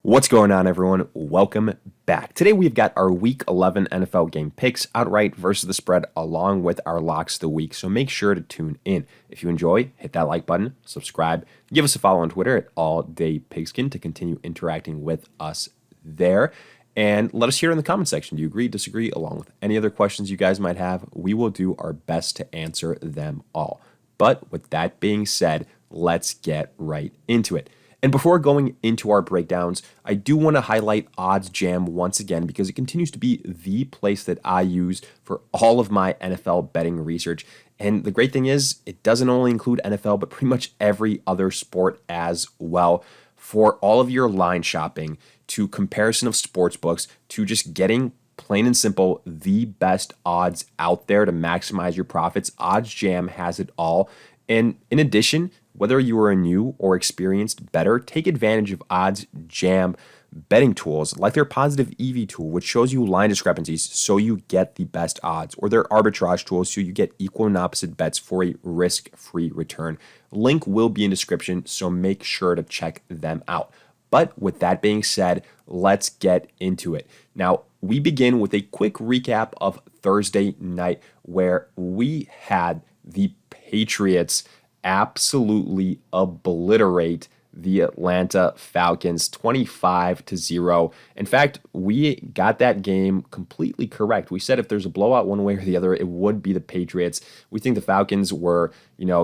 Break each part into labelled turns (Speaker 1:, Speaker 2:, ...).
Speaker 1: What's going on, everyone? Welcome back. Today we've got our Week 11 NFL game picks, outright versus the spread, along with our locks of the week. So make sure to tune in. If you enjoy, hit that like button, subscribe, give us a follow on Twitter at AllDayPigskin to continue interacting with us there. And let us hear in the comment section. Do you agree, disagree, along with any other questions you guys might have? We will do our best to answer them all. But with that being said, let's get right into it. And before going into our breakdowns, I do want to highlight OddsJam once again because it continues to be the place that I use for all of my NFL betting research. And the great thing is, it doesn't only include NFL, but pretty much every other sport as well. For all of your line shopping, to comparison of sports books, to just getting plain and simple the best odds out there to maximize your profits, OddsJam has it all. And in addition, whether you are a new or experienced bettor, take advantage of OddsJam betting tools like their positive EV tool, which shows you line discrepancies so you get the best odds, or their arbitrage tool so you get equal and opposite bets for a risk-free return. Link will be in description, so make sure to check them out. But with that being said, let's get into it. Now, we begin with a quick recap of Thursday night where we had the Patriots absolutely obliterate the Atlanta Falcons 25-0. In fact, we got that game completely correct. We said if there's a blowout one way or the other, it would be the Patriots. We think the Falcons were,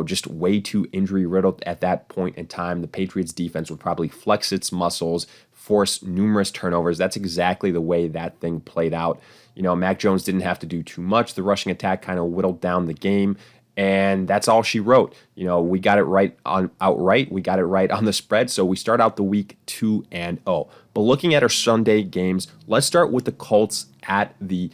Speaker 1: just way too injury riddled at that point in time. The Patriots defense would probably flex its muscles, force numerous turnovers. That's exactly the way that thing played out. Mac Jones didn't have to do too much. The rushing attack kind of whittled down the game. And that's all she wrote. We got it right on outright. We got it right on the spread. So we start out the week 2-0. But looking at our Sunday games, let's start with the Colts at the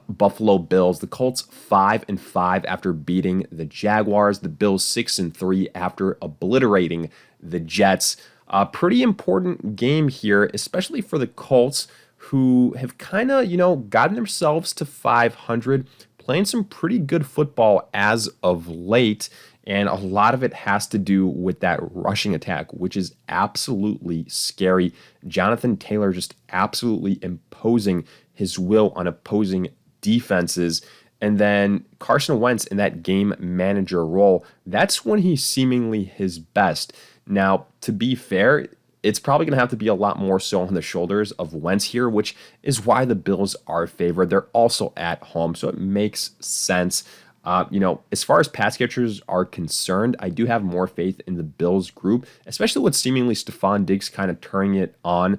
Speaker 1: Buffalo Bills. The Colts 5-5 after beating the Jaguars. The Bills 6-3 after obliterating the Jets. A pretty important game here, especially for the Colts, who have kind of, gotten themselves to 500. Playing some pretty good football as of late, and a lot of it has to do with that rushing attack, which is absolutely scary. Jonathan Taylor just absolutely imposing his will on opposing defenses. And then Carson Wentz in that game manager role, that's when he's seemingly his best. Now, to be fair, it's probably going to have to be a lot more so on the shoulders of Wentz here, which is why the Bills are favored. They're also at home, so it makes sense. As far as pass catchers are concerned, I do have more faith in the Bills group, especially with seemingly Stephon Diggs kind of turning it on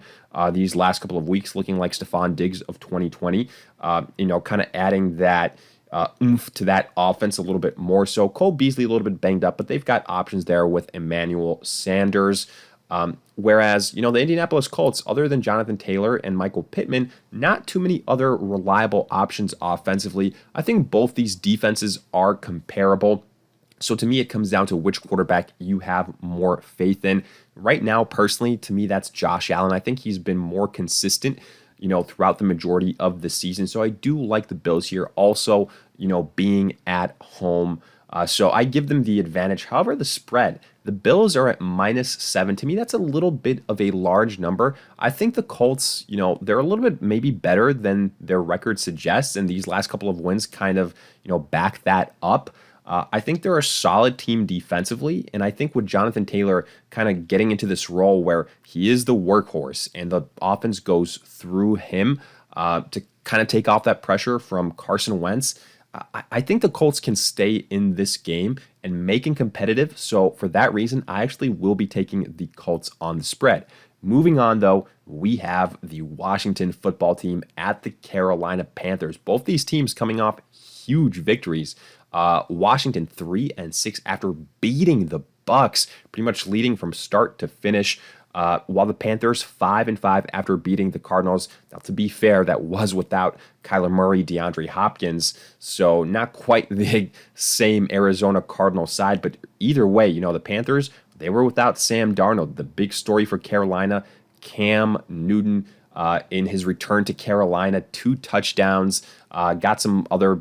Speaker 1: these last couple of weeks, looking like Stephon Diggs of 2020, kind of adding that oomph to that offense a little bit more so. Cole Beasley a little bit banged up, but they've got options there with Emmanuel Sanders. Whereas, the Indianapolis Colts, other than Jonathan Taylor and Michael Pittman, not too many other reliable options offensively. I think both these defenses are comparable. So to me, it comes down to which quarterback you have more faith in. Right now, personally, to me, that's Josh Allen. I think he's been more consistent, throughout the majority of the season. So I do like the Bills here. Also, being at home. So I give them the advantage. However, the spread, the Bills are at -7. To me, that's a little bit of a large number. I think the Colts, they're a little bit maybe better than their record suggests, and these last couple of wins kind of, back that up. I think they're a solid team defensively, and I think with Jonathan Taylor kind of getting into this role where he is the workhorse and the offense goes through him to kind of take off that pressure from Carson Wentz, I think the Colts can stay in this game and make it competitive. So for that reason, I actually will be taking the Colts on the spread. Moving on, though, we have the Washington football team at the Carolina Panthers. Both these teams coming off huge victories. Washington 3-6 after beating the Bucs, pretty much leading from start to finish. While the Panthers 5-5 after beating the Cardinals. Now, to be fair, that was without Kyler Murray, DeAndre Hopkins, so not quite the same Arizona Cardinals side. But either way, the Panthers, they were without Sam Darnold. The big story for Carolina, Cam Newton in his return to Carolina, 2 touchdowns, got some other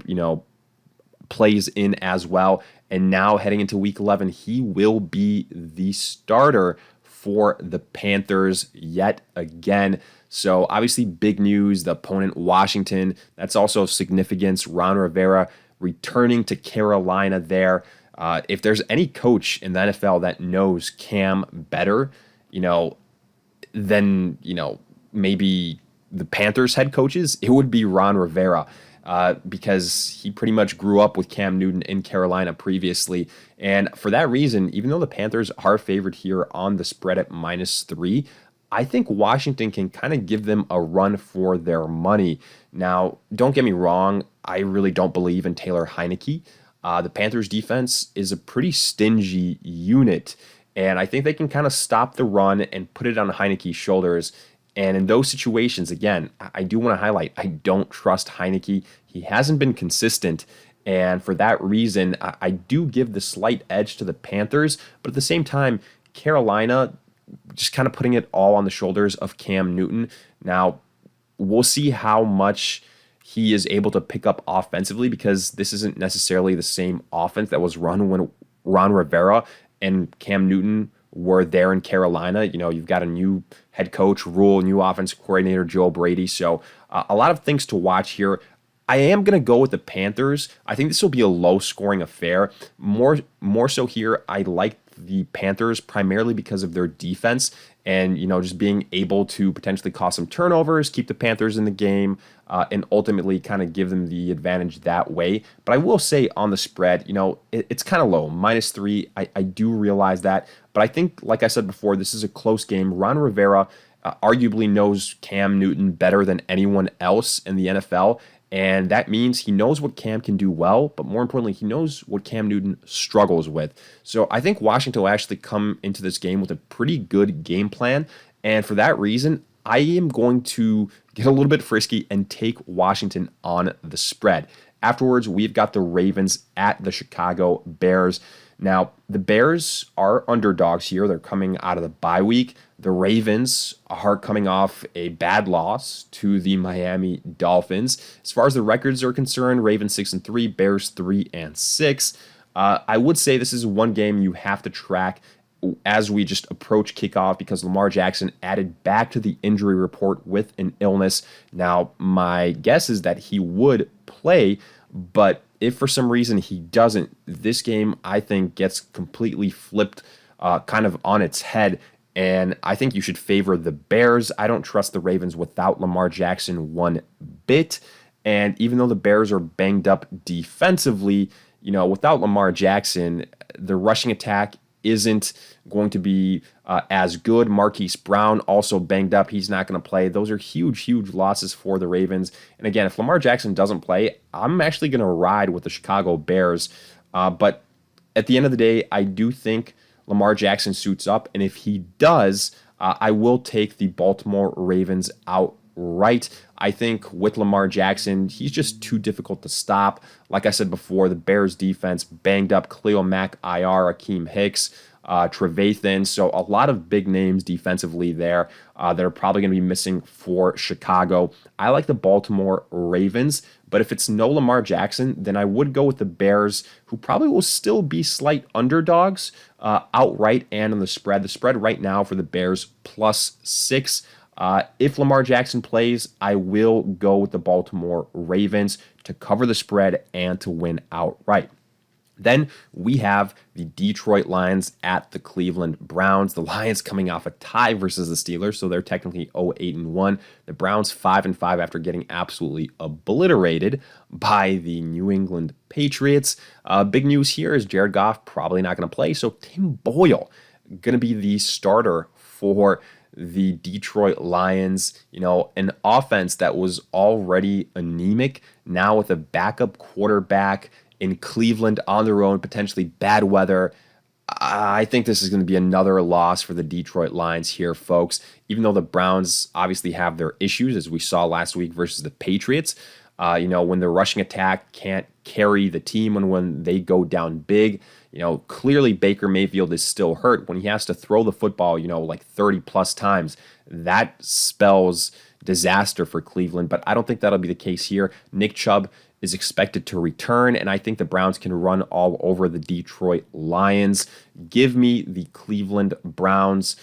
Speaker 1: plays in as well. And now heading into Week 11, he will be the starter for the Panthers yet again. So obviously big news, the opponent Washington. That's also of significance. Ron Rivera returning to Carolina there. If there's any coach in the NFL that knows Cam better, than, maybe the Panthers head coaches, it would be Ron Rivera. Because he pretty much grew up with Cam Newton in Carolina previously. And for that reason, even though the Panthers are favored here on the spread at -3, I think Washington can kind of give them a run for their money. Now, don't get me wrong, I really don't believe in Taylor Heineke. The Panthers defense is a pretty stingy unit, and I think they can kind of stop the run and put it on Heineke's shoulders. And in those situations, again, I do want to highlight, I don't trust Heinicke. He hasn't been consistent. And for that reason, I do give the slight edge to the Panthers. But at the same time, Carolina just kind of putting it all on the shoulders of Cam Newton. Now, we'll see how much he is able to pick up offensively, because this isn't necessarily the same offense that was run when Ron Rivera and Cam Newton were there in Carolina. You've got a new head coach, new offensive coordinator, Joe Brady. So a lot of things to watch here. I am going to go with the Panthers. I think this will be a low-scoring affair. More so here, I like the Panthers primarily because of their defense and, just being able to potentially cause some turnovers, keep the Panthers in the game, and ultimately kind of give them the advantage that way. But I will say on the spread, it's kind of low, -3. I do realize that. But I think, like I said before, this is a close game. Ron Rivera arguably knows Cam Newton better than anyone else in the NFL. And that means he knows what Cam can do well, but more importantly, he knows what Cam Newton struggles with. So I think Washington will actually come into this game with a pretty good game plan. And for that reason, I am going to get a little bit frisky and take Washington on the spread. Afterwards, we've got the Ravens at the Chicago Bears. Now, the Bears are underdogs here. They're coming out of the bye week. The Ravens are coming off a bad loss to the Miami Dolphins. As far as the records are concerned, Ravens 6-3, Bears 3-6. I would say this is one game you have to track as we just approach kickoff, because Lamar Jackson added back to the injury report with an illness. Now, my guess is that he would play, but if for some reason he doesn't, this game, I think, gets completely flipped kind of on its head, and I think you should favor the Bears. I don't trust the Ravens without Lamar Jackson one bit, and even though the Bears are banged up defensively, without Lamar Jackson, the rushing attack isn't going to be as good. Marquise Brown also banged up. He's not going to play. Those are huge, huge losses for the Ravens. And again, if Lamar Jackson doesn't play, I'm actually going to ride with the Chicago Bears. But at the end of the day, I do think Lamar Jackson suits up. And if he does, I will take the Baltimore Ravens outright. I think with Lamar Jackson, he's just too difficult to stop. Like I said before, the Bears defense banged up. Khalil Mack, IR, Akeem Hicks, Trevathan. So a lot of big names defensively there that are probably going to be missing for Chicago. I like the Baltimore Ravens, but if it's no Lamar Jackson, then I would go with the Bears, who probably will still be slight underdogs outright and on the spread. The spread right now for the Bears +6. If Lamar Jackson plays, I will go with the Baltimore Ravens to cover the spread and to win outright. Then we have the Detroit Lions at the Cleveland Browns. The Lions coming off a tie versus the Steelers, so they're technically 0-8-1. The Browns 5-5 after getting absolutely obliterated by the New England Patriots. Big news here is Jared Goff probably not going to play, so Tim Boyle going to be the starter for the Detroit Lions. An offense that was already anemic, now with a backup quarterback in Cleveland on their own, potentially bad weather. I think this is going to be another loss for the Detroit Lions here, folks. Even though the Browns obviously have their issues, as we saw last week versus the Patriots, when the rushing attack can't carry the team and when they go down big, clearly Baker Mayfield is still hurt. When he has to throw the football, like 30 plus times, that spells disaster for Cleveland. But I don't think that'll be the case here. Nick Chubb is expected to return, and I think the Browns can run all over the Detroit Lions. Give me the Cleveland Browns.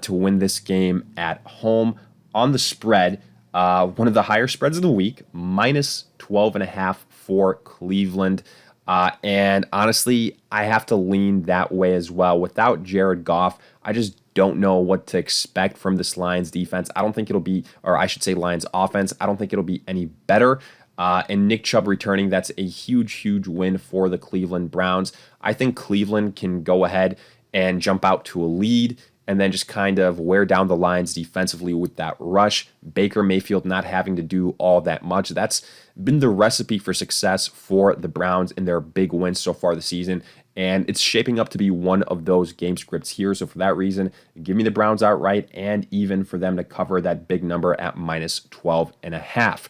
Speaker 1: to win this game at home on the spread. One of the higher spreads of the week, minus 12.5 for Cleveland. And honestly, I have to lean that way as well. Without Jared Goff, I just don't know what to expect from this Lions defense. I don't think it'll be, or I should say Lions offense, I don't think it'll be any better. And Nick Chubb returning, that's a huge, huge win for the Cleveland Browns. I think Cleveland can go ahead and jump out to a lead and then just kind of wear down the Lions defensively with that rush. Baker Mayfield not having to do all that much. That's been the recipe for success for the Browns in their big wins so far this season. And it's shaping up to be one of those game scripts here. So for that reason, give me the Browns outright and even for them to cover that big number at minus 12.5.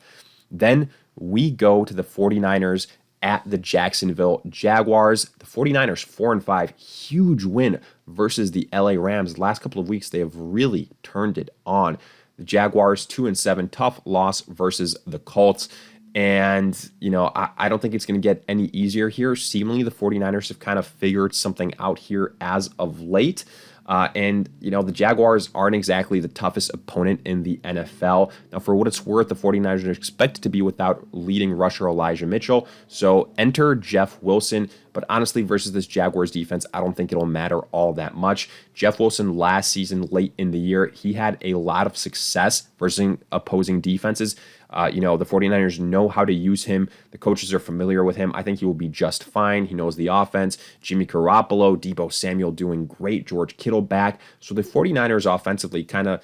Speaker 1: Then we go to the 49ers at the Jacksonville Jaguars. The 49ers 4-5, huge win versus the LA Rams. The last couple of weeks, they have really turned it on. The Jaguars 2-7, tough loss versus the Colts. And, I don't think it's going to get any easier here. Seemingly, the 49ers have kind of figured something out here as of late. The Jaguars aren't exactly the toughest opponent in the NFL. Now, for what it's worth, the 49ers are expected to be without leading rusher Elijah Mitchell. So enter Jeff Wilson. But honestly, versus this Jaguars defense, I don't think it'll matter all that much. Jeff Wilson last season, late in the year, he had a lot of success versus opposing defenses. The 49ers know how to use him. The coaches are familiar with him. I think he will be just fine. He knows the offense. Jimmy Garoppolo, Deebo Samuel doing great. George Kittle back. So the 49ers offensively kind of,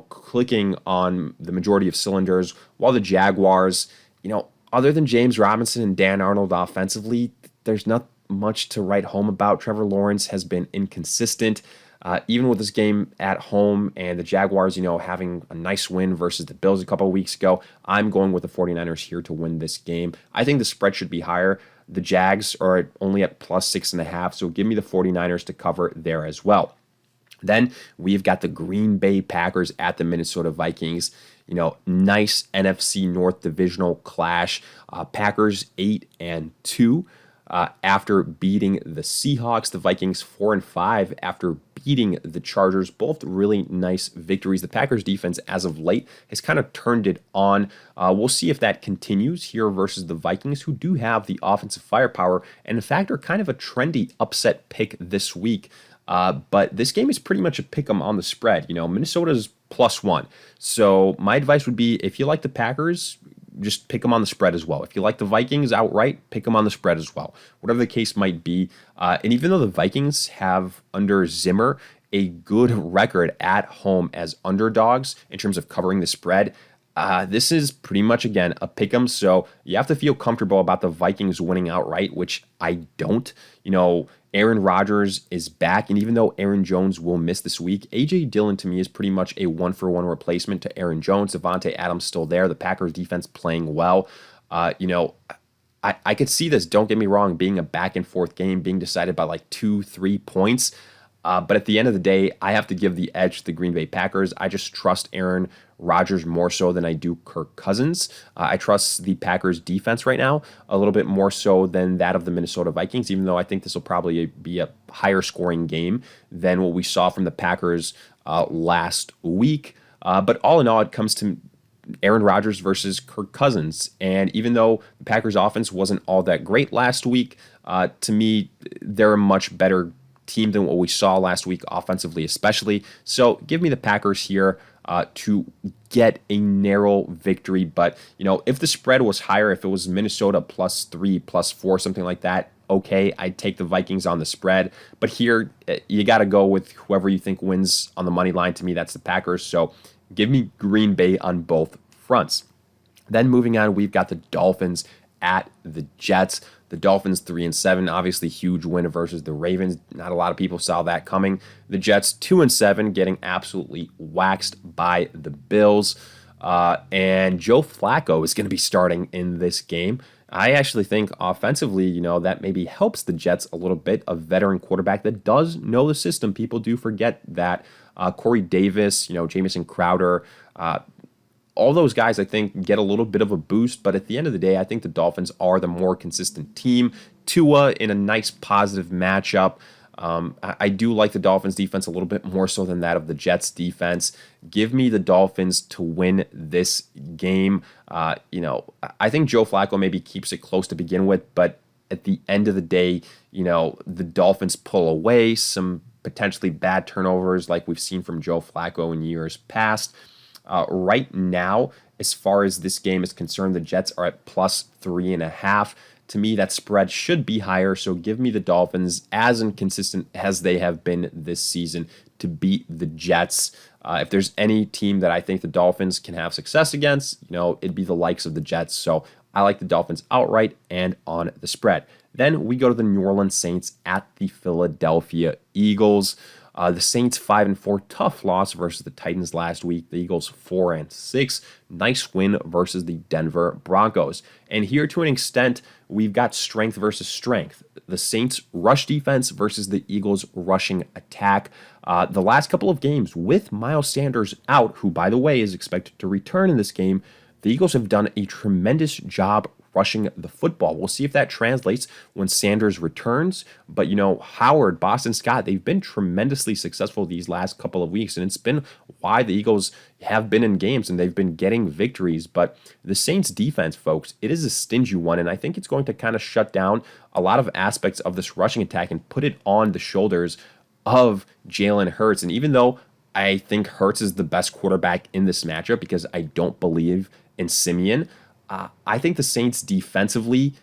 Speaker 1: clicking on the majority of cylinders, while the Jaguars, other than James Robinson and Dan Arnold offensively, there's not much to write home about. Trevor Lawrence has been inconsistent. Even with this game at home and the Jaguars, having a nice win versus the Bills a couple of weeks ago, I'm going with the 49ers here to win this game. I think the spread should be higher. The Jags are only at plus 6.5, so give me the 49ers to cover there as well. Then we've got the Green Bay Packers at the Minnesota Vikings. Nice NFC North divisional clash. Packers 8-2. After beating the Seahawks, the Vikings 4-5 after beating the Chargers. Both really nice victories. The Packers defense as of late has kind of turned it on. We'll see if that continues here versus the Vikings, who do have the offensive firepower and in fact are kind of a trendy upset pick this week. But this game is pretty much a pick 'em on the spread. Minnesota's +1. So my advice would be, if you like the Packers, just pick them on the spread as well. If you like the Vikings outright, pick them on the spread as well. Whatever the case might be. And even though the Vikings have, under Zimmer, a good record at home as underdogs in terms of covering the spread, this is pretty much, again, a pick 'em. So you have to feel comfortable about the Vikings winning outright, which I don't. Aaron Rodgers is back, and even though Aaron Jones will miss this week, A.J. Dillon to me is pretty much a one-for-one replacement to Aaron Jones. Devontae Adams still there. The Packers defense playing well. I could see this, don't get me wrong, being a back-and-forth game, being decided by like 2-3 points. But at the end of the day, I have to give the edge to the Green Bay Packers. I just trust Aaron Rodgers more so than I do Kirk Cousins. I trust the Packers defense right now a little bit more so than that of the Minnesota Vikings, even though I think this will probably be a higher scoring game than what we saw from the Packers last week. But all in all, it comes to Aaron Rodgers versus Kirk Cousins. And even though the Packers offense wasn't all that great last week, to me, they're a much better team than what we saw last week offensively especially. So give me the Packers here to get a narrow victory. But, if the spread was higher, if it was Minnesota +3, +4, something like that, okay, I'd take the Vikings on the spread. But here, you got to go with whoever you think wins on the money line. To me, that's the Packers. So give me Green Bay on both fronts. Then moving on, we've got the Dolphins at the Jets. The Dolphins 3-7, obviously huge win versus the Ravens. Not a lot of people saw that coming. The Jets 2-7, getting absolutely waxed by the Bills. And Joe Flacco is going to be starting in this game. I actually think offensively, that maybe helps the Jets a little bit. A veteran quarterback that does know the system. People do forget that. Corey Davis, Jamison Crowder, all those guys, I think, get a little bit of a boost, but at the end of the day, I think the Dolphins are the more consistent team. Tua in a nice positive matchup. I do like the Dolphins defense a little bit more so than that of the Jets defense. Give me the Dolphins to win this game. I think Joe Flacco maybe keeps it close to begin with, but at the end of the day, the Dolphins pull away some potentially bad turnovers like we've seen from Joe Flacco in years past. Right now, as far as this game is concerned, the Jets are at +3.5. To me, that spread should be higher, so give me the Dolphins, as inconsistent as they have been this season, to beat the Jets. If there's any team that I think the Dolphins can have success against, it'd be the likes of the Jets. So I like the Dolphins outright and on the spread. Then we go to the New Orleans Saints at the Philadelphia Eagles. The Saints 5-4, tough loss versus the Titans last week. The Eagles 4-6, nice win versus the Denver Broncos. And here, to an extent, we've got strength versus strength. The Saints rush defense versus the Eagles rushing attack. The last couple of games with Miles Sanders out, who, by the way, is expected to return in this game, the Eagles have done a tremendous job rushing the football. We'll see if that translates when Sanders returns. But, Howard, Boston Scott, they've been tremendously successful these last couple of weeks, and it's been why the Eagles have been in games and they've been getting victories. But the Saints defense, folks, it is a stingy one, and I think it's going to kind of shut down a lot of aspects of this rushing attack and put it on the shoulders of Jalen Hurts. And even though I think Hurts is the best quarterback in this matchup because I don't believe in Simeon, I think the Saints defensively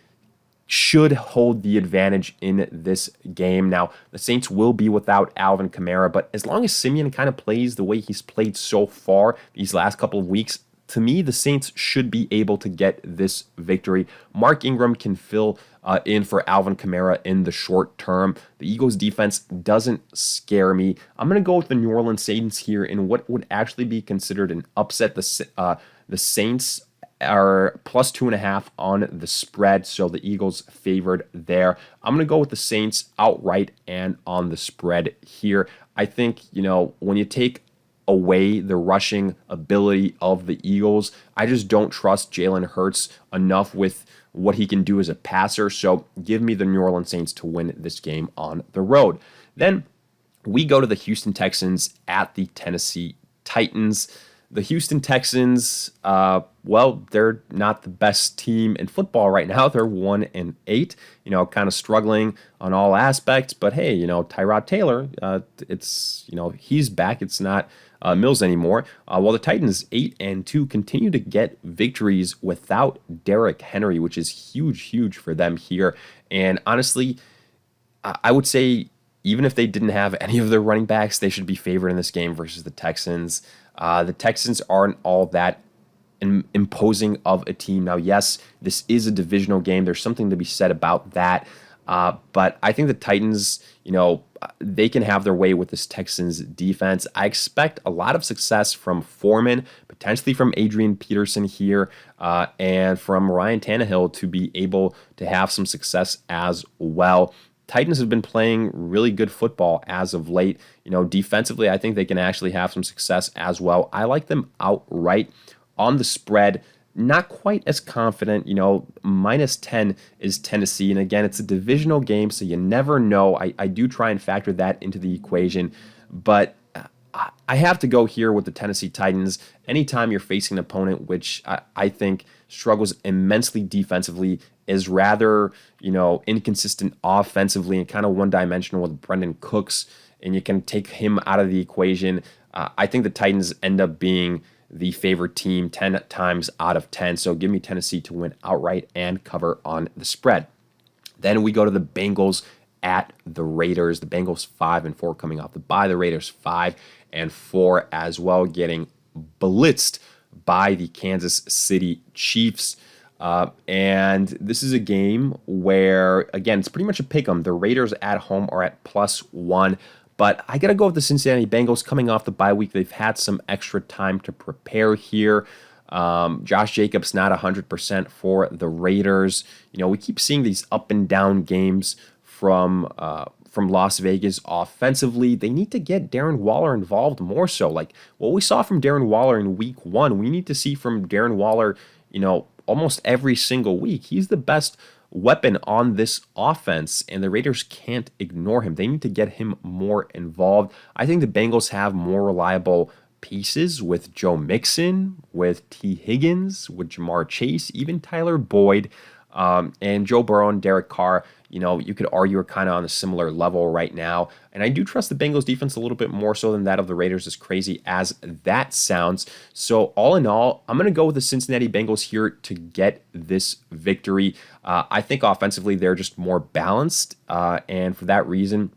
Speaker 1: should hold the advantage in this game. Now, the Saints will be without Alvin Kamara, but as long as Simeon kind of plays the way he's played so far these last couple of weeks, to me, the Saints should be able to get this victory. Mark Ingram can fill in for Alvin Kamara in the short term. The Eagles defense doesn't scare me. I'm going to go with the New Orleans Saints here in what would actually be considered an upset. The Saints are +2.5 on the spread, so the Eagles favored there. I'm going to go with the Saints outright and on the spread here. I think, when you take away the rushing ability of the Eagles, I just don't trust Jalen Hurts enough with what he can do as a passer, so give me the New Orleans Saints to win this game on the road. Then we go to the Houston Texans at the Tennessee Titans. The Houston Texans, they're not the best team in football right now. They're 1-8, kind of struggling on all aspects. But hey, Tyrod Taylor, he's back. It's not Mills anymore. While the Titans 8-2 continue to get victories without Derrick Henry, which is huge for them here. And honestly, I would say even if they didn't have any of their running backs, they should be favored in this game versus the Texans. The Texans aren't all that imposing of a team. Now, yes, this is a divisional game. There's something to be said about that. But I think the Titans, they can have their way with this Texans defense. I expect a lot of success from Foreman, potentially from Adrian Peterson here, and from Ryan Tannehill to be able to have some success as well. Titans have been playing really good football as of late. Defensively, I think they can actually have some success as well. I like them outright on the spread. Not quite as confident. -10 is Tennessee. And again, it's a divisional game, so you never know. I do try and factor that into the equation. But I have to go here with the Tennessee Titans. Anytime you're facing an opponent, which I think struggles immensely defensively, is rather, inconsistent offensively and kind of one-dimensional with Brendan Cooks, and you can take him out of the equation, I think the Titans end up being the favorite team 10 times out of 10. So give me Tennessee to win outright and cover on the spread. Then we go to the Bengals at the Raiders. The Bengals 5-4 coming off the bye. The Raiders 5-4 as well, getting blitzed by the Kansas City Chiefs. And this is a game where, again, it's pretty much a pick 'em. The Raiders at home are at +1. But I got to go with the Cincinnati Bengals coming off the bye week. They've had some extra time to prepare here. Josh Jacobs not 100% for the Raiders. We keep seeing these up and down games from Las Vegas offensively. They need to get Darren Waller involved more so. Like what we saw from Darren Waller in week 1, we need to see from Darren Waller, almost every single week. He's the best weapon on this offense, and the Raiders can't ignore him. They need to get him more involved. I think the Bengals have more reliable pieces with Joe Mixon, with T. Higgins, with Jamar Chase, even Tyler Boyd, and Joe Burrow and Derek Carr. You could argue are kind of on a similar level right now. And I do trust the Bengals defense a little bit more so than that of the Raiders, as crazy as that sounds. So all in all, I'm going to go with the Cincinnati Bengals here to get this victory. I think offensively, they're just more balanced. And for that reason,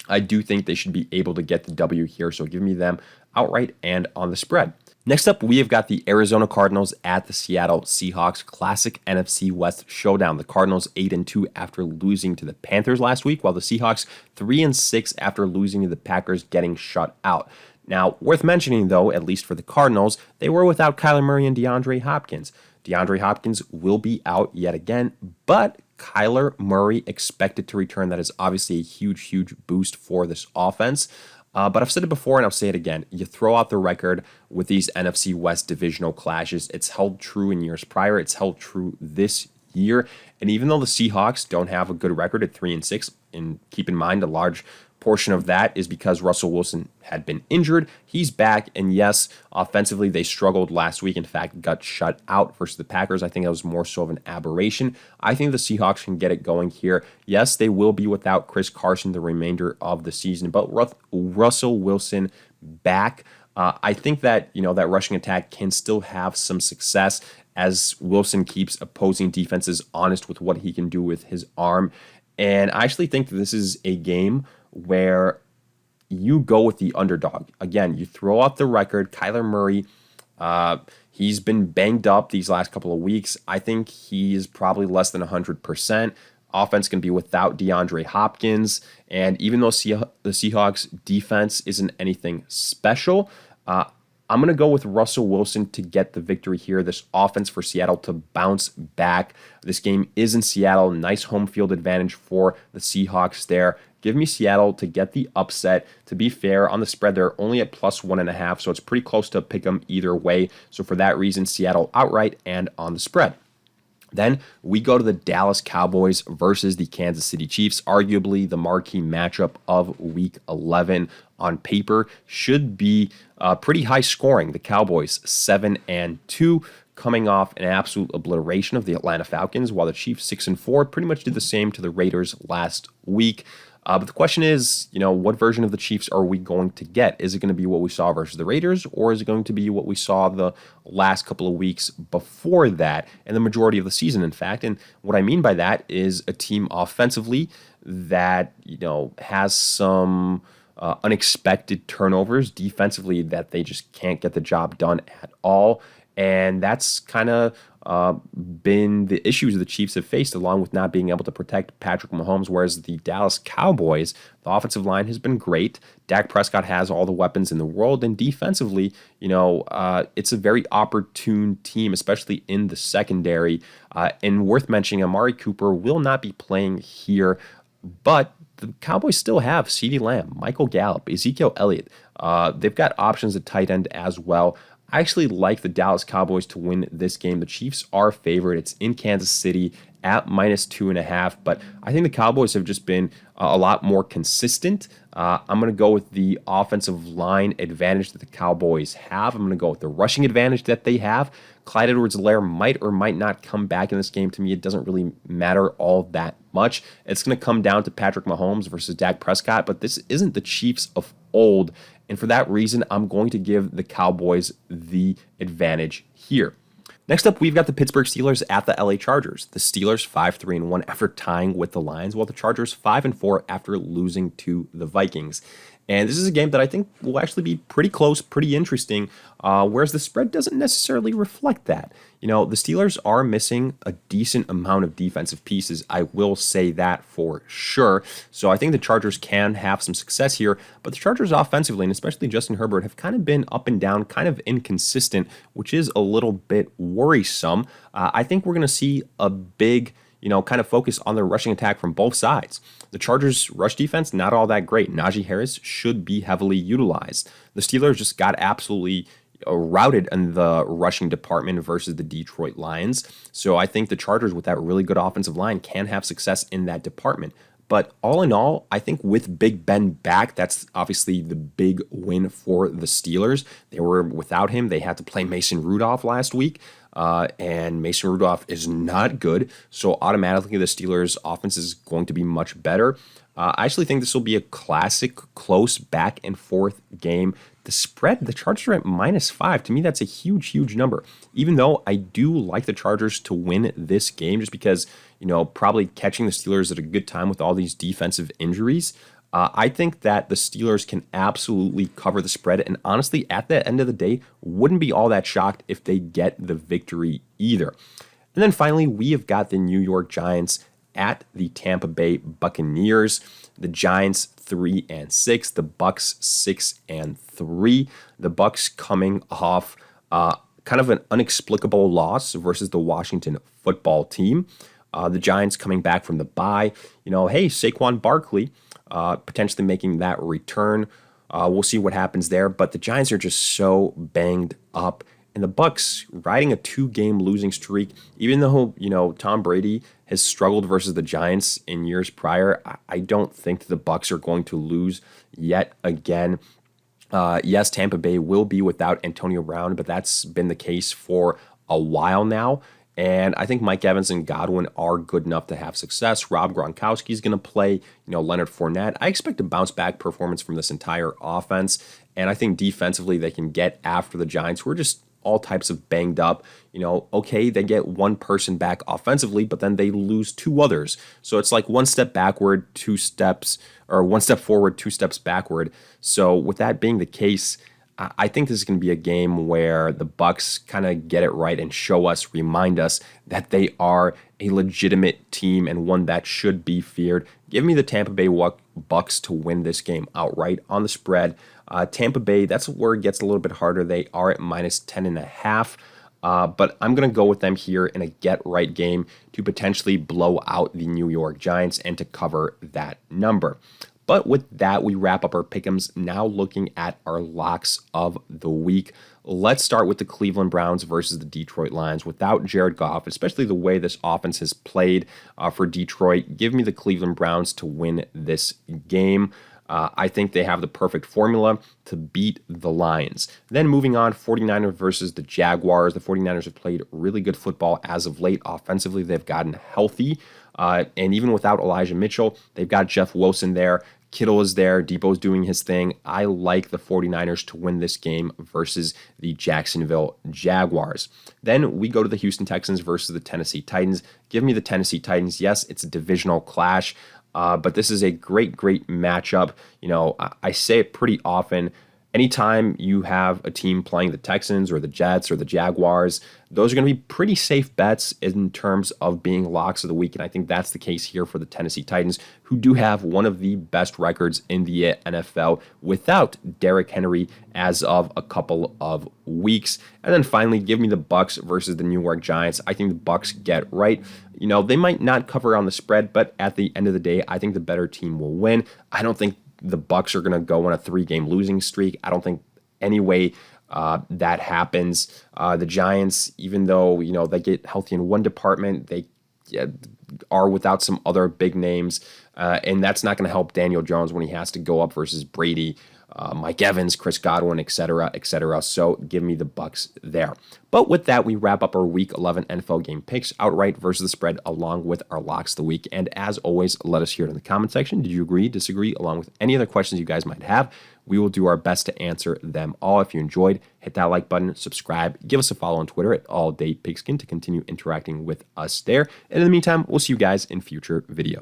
Speaker 1: I do think they should be able to get the W here. So give me them outright and on the spread. Next up, we have got the Arizona Cardinals at the Seattle Seahawks. Classic NFC West showdown. The Cardinals 8-2 after losing to the Panthers last week, while the Seahawks 3-6 after losing to the Packers, getting shut out. Now, worth mentioning though, at least for the Cardinals, they were without Kyler Murray and DeAndre Hopkins. DeAndre Hopkins will be out yet again, but Kyler Murray expected to return. That is obviously a huge, huge boost for this offense. But I've said it before and I'll say it again. You throw out the record with these NFC West divisional clashes. It's held true in years prior. It's held true this year. And even though the Seahawks don't have a good record at 3-6, and keep in mind a large portion of that is because Russell Wilson had been injured. He's back, and yes, offensively they struggled last week. In fact, got shut out versus the Packers. I think that was more so of an aberration. I think the Seahawks can get it going here. Yes, they will be without Chris Carson the remainder of the season, but Russell Wilson back. I think that that rushing attack can still have some success as Wilson keeps opposing defenses honest with what he can do with his arm. And I actually think that this is a game where you go with the underdog. Again, you throw out the record. Kyler Murray, he's been banged up these last couple of weeks. I think he is probably less than 100%. Offense can be without DeAndre Hopkins. And even though the Seahawks defense isn't anything special, I'm going to go with Russell Wilson to get the victory here. This offense for Seattle to bounce back. This game is in Seattle. Nice home field advantage for the Seahawks there. Give me Seattle to get the upset. To be fair, on the spread, they're only at +1.5, so it's pretty close to pick them either way. So for that reason, Seattle outright and on the spread. Then we go to the Dallas Cowboys versus the Kansas City Chiefs, arguably the marquee matchup of Week 11. On paper, should be pretty high scoring. The Cowboys 7-2, coming off an absolute obliteration of the Atlanta Falcons, while the Chiefs 6-4 pretty much did the same to the Raiders last week. But the question is, what version of the Chiefs are we going to get? Is it going to be what we saw versus the Raiders, or is it going to be what we saw the last couple of weeks before that, and the majority of the season, in fact? And what I mean by that is a team offensively that, has some unexpected turnovers, defensively that they just can't get the job done at all. And that's kind of been the issues the Chiefs have faced, along with not being able to protect Patrick Mahomes, whereas the Dallas Cowboys, the offensive line has been great. Dak Prescott has all the weapons in the world, and defensively, it's a very opportune team, especially in the secondary. And worth mentioning, Amari Cooper will not be playing here, but the Cowboys still have CeeDee Lamb, Michael Gallup, Ezekiel Elliott. They've got options at tight end as well. I actually like the Dallas Cowboys to win this game. The Chiefs are favored. It's in Kansas City at -2.5, but I think the Cowboys have just been a lot more consistent. I'm going to go with the offensive line advantage that the Cowboys have. I'm going to go with the rushing advantage that they have. Clyde Edwards-Helaire might or might not come back in this game. To me, it doesn't really matter all that much. It's going to come down to Patrick Mahomes versus Dak Prescott, but this isn't the Chiefs of old. And for that reason, I'm going to give the Cowboys the advantage here. Next up, we've got the Pittsburgh Steelers at the LA Chargers. The Steelers 5-3-1 after tying with the Lions, while the Chargers 5-4 after losing to the Vikings. And this is a game that I think will actually be pretty close, pretty interesting, whereas the spread doesn't necessarily reflect that. The Steelers are missing a decent amount of defensive pieces. I will say that for sure. So I think the Chargers can have some success here, but the Chargers offensively, and especially Justin Herbert, have kind of been up and down, kind of inconsistent, which is a little bit worrisome. I think we're going to see a big kind of focus on the rushing attack from both sides. The Chargers' rush defense, not all that great. Najee Harris should be heavily utilized. The Steelers just got absolutely routed in the rushing department versus the Detroit Lions. So I think the Chargers, with that really good offensive line, can have success in that department. But all in all, I think with Big Ben back, that's obviously the big win for the Steelers. They were without him. They had to play Mason Rudolph last week, and Mason Rudolph is not good. So automatically the Steelers' offense is going to be much better. I actually think this will be a classic, close, back and forth game. The spread, the Chargers are at -5. To me, that's a huge, huge number. Even though I do like the Chargers to win this game, just because, probably catching the Steelers at a good time with all these defensive injuries. I think that the Steelers can absolutely cover the spread. And honestly, at the end of the day, wouldn't be all that shocked if they get the victory either. And then finally, we have got the New York Giants at the Tampa Bay Buccaneers. The Giants 3-6, the Bucs 6-3. The Bucs coming off kind of an inexplicable loss versus the Washington football team. The Giants coming back from the bye. Hey, Saquon Barkley potentially making that return. We'll see what happens there. But the Giants are just so banged up. And the Bucs riding a 2-game losing streak, even though, Tom Brady has struggled versus the Giants in years prior, I don't think that the Bucs are going to lose yet again. Yes, Tampa Bay will be without Antonio Brown, but that's been the case for a while now. And I think Mike Evans and Godwin are good enough to have success. Rob Gronkowski is going to play, Leonard Fournette. I expect a bounce back performance from this entire offense. And I think defensively they can get after the Giants, who are just all types of banged up. Okay, they get one person back offensively, but then they lose 2 others. So it's like 1 step backward, 2 steps, or 1 step forward, 2 steps backward. So with that being the case, I think this is going to be a game where the Bucs kind of get it right and remind us that they are a legitimate team and one that should be feared. Give me the Tampa Bay Bucs to win this game outright on the spread. Tampa Bay, that's where it gets a little bit harder. They are at -10.5. But I'm going to go with them here in a get-right game to potentially blow out the New York Giants and to cover that number. But with that, we wrap up our pick'ems. Now looking at our locks of the week. Let's start with the Cleveland Browns versus the Detroit Lions. Without Jared Goff, especially the way this offense has played for Detroit, give me the Cleveland Browns to win this game. I think they have the perfect formula to beat the Lions. Then moving on, 49ers versus the Jaguars. The 49ers have played really good football as of late. Offensively, they've gotten healthy. And even without Elijah Mitchell, they've got Jeff Wilson there. Kittle is there. Debo's doing his thing. I like the 49ers to win this game versus the Jacksonville Jaguars. Then we go to the Houston Texans versus the Tennessee Titans. Give me the Tennessee Titans. Yes, it's a divisional clash, but this is a great, great matchup. I say it pretty often. Anytime you have a team playing the Texans or the Jets or the Jaguars, those are going to be pretty safe bets in terms of being locks of the week. And I think that's the case here for the Tennessee Titans, who do have one of the best records in the NFL without Derrick Henry as of a couple of weeks. And then finally, give me the Bucs versus the New York Giants. I think the Bucs get right. They might not cover on the spread, but at the end of the day, I think the better team will win. I don't think the Bucs are going to go on a 3-game losing streak. I don't think any way that happens. The Giants, even though they get healthy in one department, they are without some other big names, and that's not going to help Daniel Jones when he has to go up versus Brady, Mike Evans, Chris Godwin, etc., etc. So give me the Bucs there. But with that, we wrap up our Week 11 NFL game picks outright versus the spread, along with our locks of the week. And as always, let us hear it in the comment section. Did you agree, disagree, along with any other questions you guys might have? We will do our best to answer them all. If you enjoyed, hit that like button, subscribe, give us a follow on Twitter at AllDayPigskin to continue interacting with us there. And in the meantime, we'll see you guys in future videos.